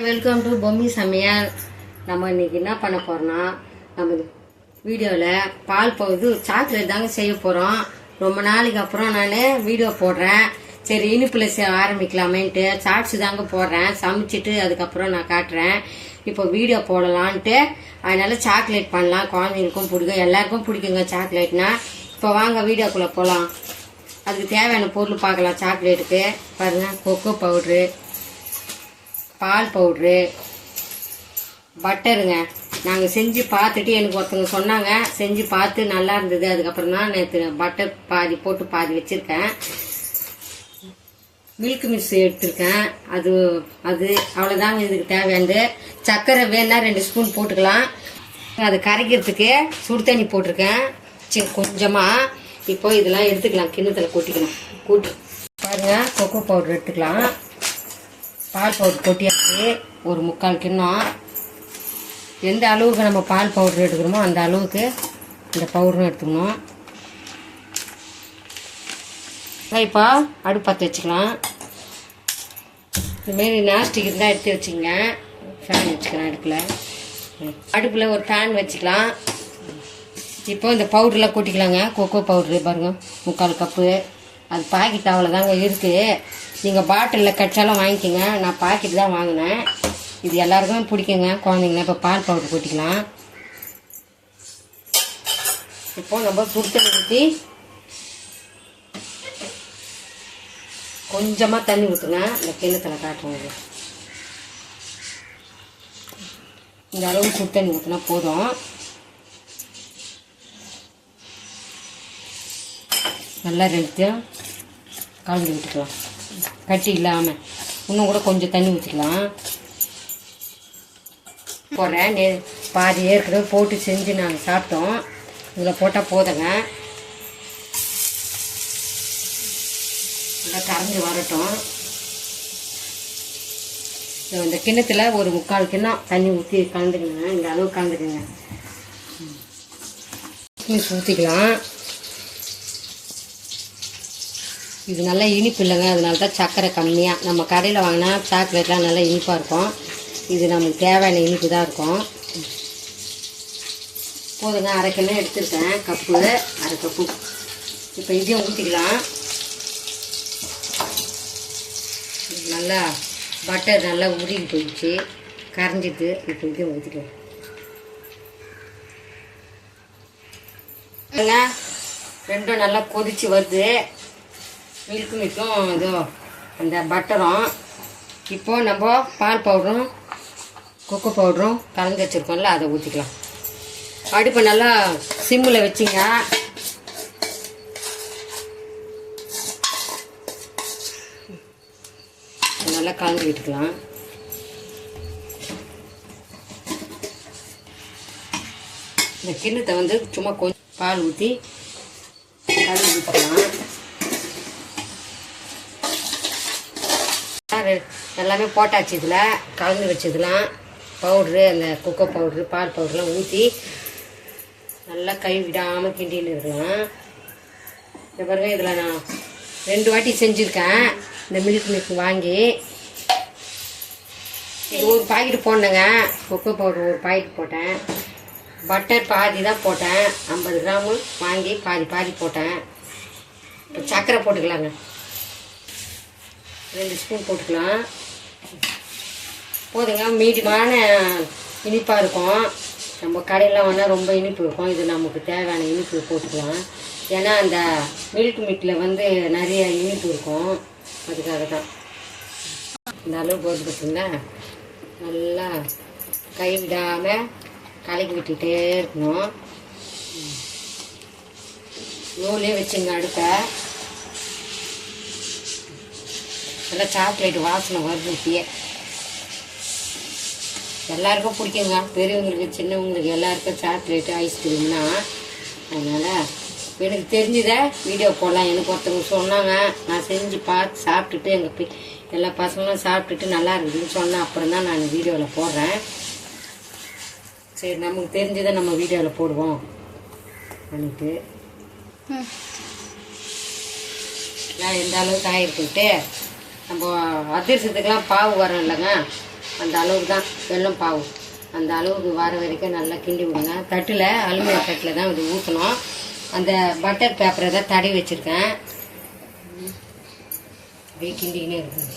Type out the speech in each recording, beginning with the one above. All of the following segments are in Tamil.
வெல்கம் டு பொம்மி சமையல். நம்ம இன்னைக்கு என்ன பண்ண போறோம்னா, நம்ம வீடியோவில் பால் பவுது சாக்லேட் தாங்க செய்ய போகிறோம். ரொம்ப நாளைக்கு அப்புறம் நான் வீடியோ போடுறேன். சரி, இனிப்பில் ஆரம்பிக்கலாமேன்ட்டு சாட்ஸ் தாங்க போடுறேன். சமைச்சிட்டு அதுக்கப்புறம் நான் காட்டுறேன். இப்போ வீடியோ போடலான்ட்டு அதனால சாக்லேட் பண்ணலாம். குழந்தைங்களுக்கும் பிடிக்கும், எல்லாருக்கும் பிடிக்குங்க சாக்லேட்னா. இப்போ வாங்க வீடியோக்குள்ளே போகலாம். அதுக்கு தேவையான பொருள் பார்க்கலாம். சாக்லேட்டுக்கு பாருங்கள், கொக்கோ பவுட்ரு, பால் பவுட்ரு, பட்டருங்க. நாங்கள் செஞ்சு பார்த்துட்டு எனக்கு ஒருத்தவங்க சொன்னாங்க, செஞ்சு பார்த்து நல்லா இருந்தது. அதுக்கப்புறம் தான் நேற்று பட்டர் பாதி போட்டு பாதி வச்சுருக்கேன். மில்க் மிக்ஸ் எடுத்திருக்கேன். அது அவ்வளோதாங்க. இதுக்கு தேவையானது. சர்க்கரை வேணா 2 ஸ்பூன் போட்டுக்கலாம். அது கரைக்கிறதுக்கு சுடு தண்ணி போட்டிருக்கேன் கொஞ்சமாக. இப்போ இதெல்லாம் எடுத்துக்கலாம், கிண்ணத்தில் கொட்டிக்கணும். கூட்டு பாருங்கள், கொக்கோ பவுட்ரு எடுத்துக்கலாம். பால் பவுட்ரு கொட்டியாச்சு, ஒரு 3/4 கிண்ணம். எந்த அளவுக்கு நம்ம பால் பவுட்ரு எடுக்கிறோமோ அந்த அளவுக்கு இந்த பவுடரும் எடுத்துக்கணும். இப்போ அடுப்பு பற்ற வச்சுக்கலாம். இதுமாரி நாஸ்டிக் இருந்தால் எடுத்து வச்சுங்க. ஃபேன் வச்சுக்கலாம் அடுப்பில் ஒரு ஃபேன் வச்சுக்கலாம். இப்போ இந்த பவுடர்லாம் கொட்டிக்கலாங்க. கொக்கோ பவுட்ரு பாருங்க, 3/4 கப்பு. அது பாக்கெட் அவ்வளோதாங்க இருக்குது. நீங்கள் பாட்டிலில் கச்சாலும் வாங்கிக்கோங்க. நான் பாக்கெட் தான் வாங்கினேன். இது எல்லாருக்கும் பிடிக்குங்க, குழந்தைங்கள. இப்போ பால் பவுடர் கொட்டிக்கலாம். இப்போ நம்ம சுடு தண்ணி ஊற்றி கொஞ்சமாக தண்ணி ஊற்றுங்க. இந்த கிண்ணத்தில் காட்டுறோம். இந்த அளவு சுடு தண்ணி ஊற்றினா போதும். நல்லா 2த்தையும் கலந்து விட்டுக்கலாம், கட்டி இல்லாமல். இன்னும் கூட கொஞ்சம் தண்ணி ஊற்றிக்கலாம். போடுறேன். பாதி ஏற்கனவே போட்டு செஞ்சு நாங்கள் சாப்பிட்டோம். இதில் போட்டால் போதுங்க. நல்லா கரைஞ்சி வரட்டும். இந்த கிண்ணத்தில் ஒரு 3/4 கிண்ணம் தண்ணி ஊற்றி கலந்துக்கணுங்க. இந்த அளவு கலந்துக்குங்க. ஊற்றிக்கலாம். இது நல்லா இனிப்பு இல்லைங்க, அதனால தான் சர்க்கரை கம்மியாக. நம்ம கடையில் வாங்கினா சாக்லேட்லாம் நல்லா இனிப்பாக இருக்கும். இது நமக்கு தேவையான இனிப்பு தான் இருக்கும். போதுங்க, 1/2 கிண்ணம் எடுத்துருக்கேன். Cup 1/2 cup. இப்போ இதையும் ஊற்றிக்கலாம். நல்லா பட்டர் நல்லா உருகி போயிடுச்சு, கரைஞ்சிட்டு. இப்போ இதையும் ஊற்றிக்கலாம். ரெண்டும் நல்லா கொதிச்சு வருது. மில்க் மிக்கும் இதோ அந்த பட்டரும். இப்போது நம்ம பால் பவுடரும் கொக்கோ பவுடரும் கலந்து வச்சுருக்கோம்ல, அதை ஊற்றிக்கலாம். அடுப்பை நல்லா சிம்மில் வச்சுங்க. நல்லா கலந்து விட்டுக்கலாம். இந்த கிண்ணத்தை சும்மா கொஞ்சம் பால் ஊற்றி கலந்து விட்டுக்கலாம். எல்லாமே போட்டாச்சு. இதில் கலந்து வச்சதுலாம் பவுட்ரு, அந்த கொக்கோ பவுட்ரு, பால் பவுடர்லாம் ஊற்றி நல்லா கை விடாமல் கிண்டின்னு இருக்கலாம். இந்த பாருங்க, இதில் நான் 2 வாட்டி செஞ்சுருக்கேன். இந்த மில்க் மில்க் வாங்கி இது ஒரு பாக்கெட்டு போடணுங்க. கொக்கோ பவுட்ரு ஒரு பாக்கெட் போட்டேன். பட்டர் பாதி தான் போட்டேன். 50 கிராமு வாங்கி பாதி போட்டேன். இப்போ சர்க்கரை போட்டுக்கலாங்க. 2 ஸ்பூன் போட்டுக்கலாம். போதுங்க. மீடியமான இனிப்பாக இருக்கும். நம்ம கடையில் வேணால் ரொம்ப இனிப்பு இருக்கும். இது நமக்கு தேவையான இனிப்பு போட்டுக்கலாம். ஏன்னா அந்த மில்க் மிக்கில் நிறைய இனிப்பு இருக்கும். அதுக்காக தான் இந்த அளவு போட்டு வச்சுங்களா. நல்லா கை விடாமல் கலக்கி விட்டுகிட்டே இருக்கணும். நூலே வச்சுங்க அடுப்பை. நல்லா சாக்லேட் வாசனை வருது. இப்பயே எல்லாருக்கும் பிடிக்குங்க, பெரியவங்களுக்கு சின்னவங்களுக்கு எல்லாருக்கும் சாக்லேட்டு ஐஸ்கிரீம்னா. அதனால் எனக்கு தெரிஞ்சதை வீடியோ போடலாம். எனக்கு ஒருத்தவங்க சொன்னாங்க, நான் செஞ்சு பார்த்து சாப்பிட்டுட்டு எங்கள் எல்லா பசங்களும் சாப்பிட்டுட்டு நல்லா இருக்குதுன்னு சொன்னேன். அப்புறம் தான் நான் வீடியோவில் போடுறேன். சரி, நமக்கு தெரிஞ்சதை நம்ம வீடியோவில் போடுவோம் பண்ணிட்டு. நான் எந்த அளவுக்கு ஆகிருக்குன்ட்டு நம்ம அதிர்சத்துக்கெலாம் பாவு வரோம் இல்லைங்க, அந்த அளவுக்கு தான் வெல்லம் பாவு. அந்த அளவுக்கு வர வரைக்கும் நல்லா கிண்டி விடுங்க. தட்டில் அலுமினிய தட்டில் தான் இது ஊற்றணும். அந்த பட்டர் பேப்பரை தான் தடவி வச்சுருக்கேன். அப்படியே கிண்டிக்கினே இருக்குது.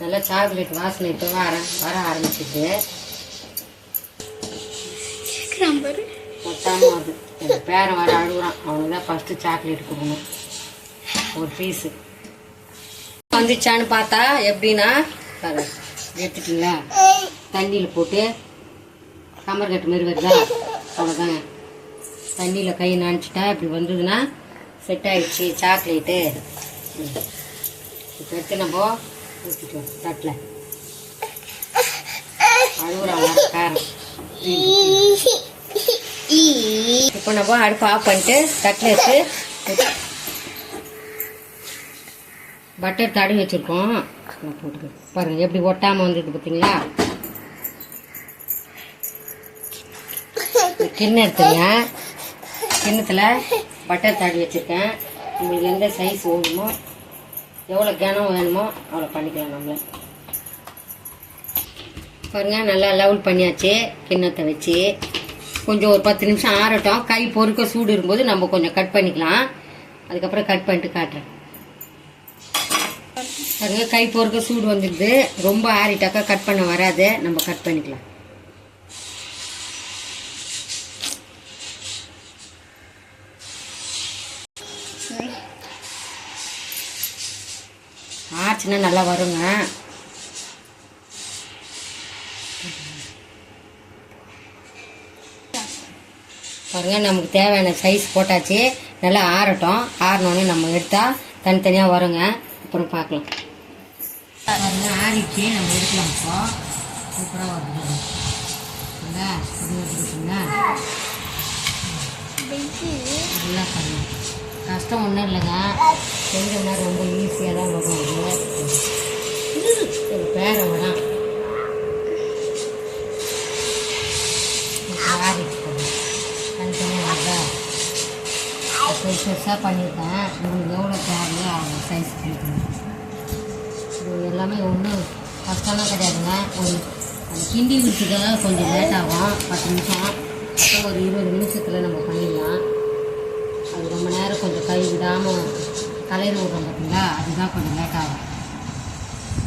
நல்லா சாக்லேட் வாசனை இப்போ வர ஆரம்பிச்சிது. மொத்தமாக அது எங்கள் பேரன் வர அழுகுறான். அவனுக்கு தான் ஃபஸ்ட்டு சாக்லேட் கொடுக்கணும், ஒரு பீஸு. வந்துச்சான்னு பார்த்தா எப்படின்னா எடுத்துட்டிங்களா, தண்ணியில் போட்டு கமர்கட்டு மாரி வருதா, அவ்வளோதாங்க. தண்ணியில் கை நினச்சிட்டா இப்படி வந்ததுன்னா செட் ஆகிடுச்சு சாக்லேட்டு. இப்போ எடுத்து நம்ம ஊற்றிட்டோம் தட்டில். அழுகுறாங்க காரம். இப்போ நம்ம அடுப்பு ஆஃப் பண்ணிட்டு தட்டில் வச்சு பட்டர் தடவி வச்சுருக்கோம். போட்டுக்க பாருங்கள் எப்படி ஒட்டாமல் வந்துருக்கு பார்த்தீங்களா. கிண்ணம் எடுத்துங்க. கிண்ணத்தில் பட்டர் தடவி வச்சுருக்கேன். உங்களுக்கு எந்த சைஸ் வேணுமோ, எவ்வளோ கனம் வேணுமோ அவ்வளோ பண்ணிக்கலாம். நம்மள பாருங்கள் நல்லா லெவல் பண்ணியாச்சு. கிண்ணத்தை வச்சு கொஞ்சம் ஒரு 10 நிமிஷம் ஆறட்டும். கை பொறுக்க சூடு இருக்கும்போது நம்ம கொஞ்சம் கட் பண்ணிக்கலாம். அதுக்கப்புறம் கட் பண்ணிட்டு காட்டுறேன். பாருங்க கை பொறுக்க சூடு வந்துடுது. ரொம்ப ஆறிட்டாக்கா கட் பண்ண வராது. நம்ம கட் பண்ணிக்கலாம். ஆச்சுன்னா நல்லா வருங்க. பாருங்க நமக்கு தேவையான சைஸ் போட்டாச்சு. நல்லா ஆறட்டும். ஆறினோடனே நம்ம எடுத்தால் தனித்தனியாக வருங்க. அப்புறம் பார்க்கலாம். பாருங்க ஆறிச்சு, நம்ம எடுக்கலாம். இப்போ சூப்பராக வருது. நல்லா பாருங்க. கஷ்டம் ஒன்றும் இல்லைங்க, செஞ்சோம்னா ரொம்ப ஈஸியாக தான் வரும். ஒரு பேரை வரான் ஆறிச்சு. தனித்தனியாக வருதா, பெருசாக பண்ணியிருக்கேன். உங்களுக்கு எவ்வளோ தேவையோ அவ்வளோ சைஸ் பண்ணிக்கணும். இது எல்லாமே ஒன்றும் கஷ்டம்லாம் கிடையாதுங்க. ஒரு அந்த கிண்டி விட்டுக்காக கொஞ்சம் லேட் ஆகும். 10 நிமிஷம், அப்புறம் ஒரு 20 நிமிஷத்தில் நம்ம பண்ணிடலாம். அது ரொம்ப நேரம் கொஞ்சம் கை விடாமல் கலரி விடுறோம் பார்த்தீங்களா, அதுதான் கொஞ்சம் லேட் ஆகும்.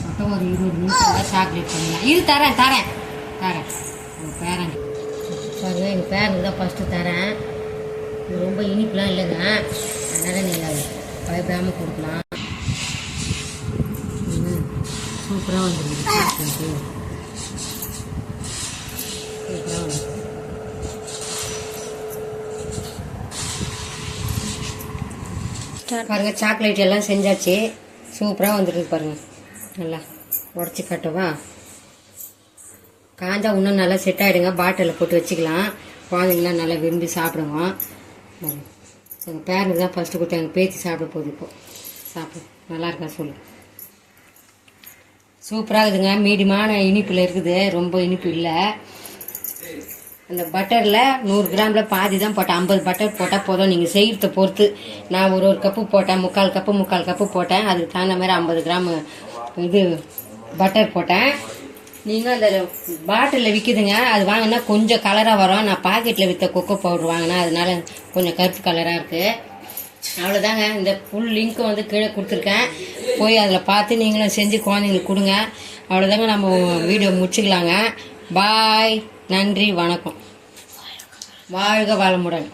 மொத்தம் ஒரு 20 நிமிஷம் சாக்லேட் பண்ணிடலாம். இது தரேன் உங்கள் பேரன் பாருங்க. எங்கள் பேரனுக்கு தான் ஃபஸ்ட்டு தரேன். இது ரொம்ப இனிப்புலாம் இல்லைங்க, அதனால் நீங்கள் பயப்படாமல் கொடுக்கலாம். சூப்பராக வந்துருக்கு சாக்லேட்டு. சூப்பராக வந்து பாருங்கள். சாக்லேட் எல்லாம் செஞ்சாச்சு. சூப்பராக வந்துருக்கு பாருங்கள். நல்லா உடச்சி கட்டவா. காஞ்சா இன்னும் நல்லா செட் ஆகிடுங்க. பாட்டிலில் போட்டு வச்சுக்கலாம். குழந்தைங்களாம் நல்லா விரும்பி சாப்பிடுவோம். எங்கள் பேரனுக்கு தான் ஃபஸ்ட்டு கொடுத்து எங்கள் பேத்தி சாப்பிட போகுது. இப்போ சாப்பிடும். நல்லா இருக்கா சொல்லு. சூப்பராக இருக்குதுங்க. மீடியமான இனிப்பில் இருக்குது, ரொம்ப இனிப்பு இல்லை. அந்த பட்டரில் 100 கிராமில் பாதி தான் போட்டேன். 50 பட்டர் போட்டால் போதும். நீங்கள் செய்கிறத பொறுத்து. நான் ஒரு கப்பு போட்டேன், 3/4 கப்பு போட்டேன். அதுக்கு தகுந்த மாதிரி 50 கிராம் இது பட்டர் போட்டேன். நீங்கள் அந்த பாட்டிலில் விற்கிதுங்க, அது வாங்கினா கொஞ்சம் கலராக வரும். நான் பாக்கெட்டில் விற்ற கொக்கோ பவுடர் வாங்கினேன், அதனால கொஞ்சம் கருப்பு கலராக இருக்குது. அவ்வளோதாங்க. இந்த ஃபுல் லிங்க்கு வந்து கீழே கொடுத்துருக்கேன். போய் அதில் பார்த்து நீங்களும் செஞ்சு குழந்தைங்களுக்கு கொடுங்க. அவ்வளோதாங்க. நம்ம வீடியோ முடிச்சுக்கலாங்க. பாய், நன்றி, வணக்கம். வாழ்க வளமுடன்.